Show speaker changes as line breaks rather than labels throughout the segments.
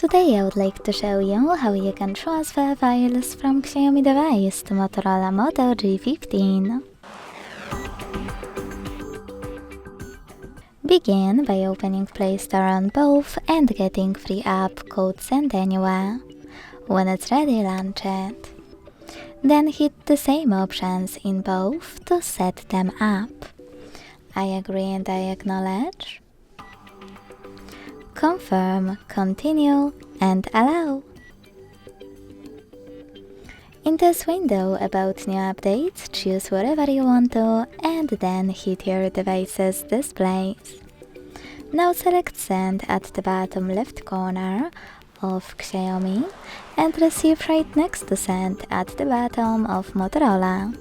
Today I would like to show you how you can transfer files from Xiaomi device to Motorola Moto G15. Begin by opening Play Store on both and getting free app code sent anywhere. When it's ready, launch it. Then hit the same options in both to set them up. I agree and I acknowledge. Confirm, continue, and allow. In this window about new updates, choose whatever you want to and then hit your device's displays. Now select Send at the bottom left corner of Xiaomi and receive right next to Send at the bottom of Motorola.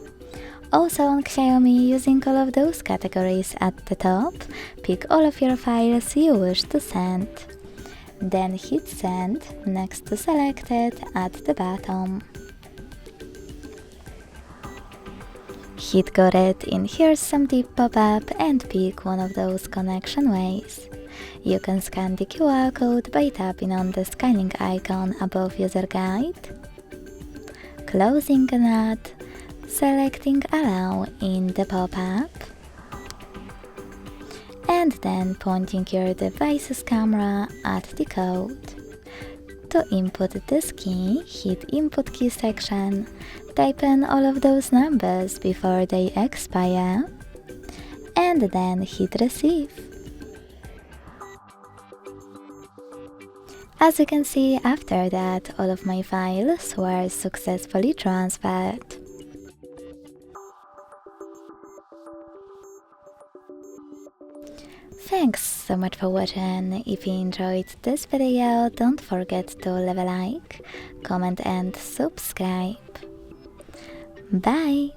Also on Xiaomi, using all of those categories at the top, pick all of your files you wish to send. Then hit Send next to Selected at the bottom. Hit Got It in Here's Some Tip pop-up and pick one of those connection ways. You can scan the QR code by tapping on the scanning icon above User Guide, closing an ad, selecting Allow in the pop-up, and then pointing your device's camera at the code. To input this key, hit Input Key section, type in all of those numbers before they expire, and then hit Receive. As you can see, after that, all of my files were successfully transferred. Thanks so much for watching. If you enjoyed this video, don't forget to leave a like, comment and subscribe. Bye!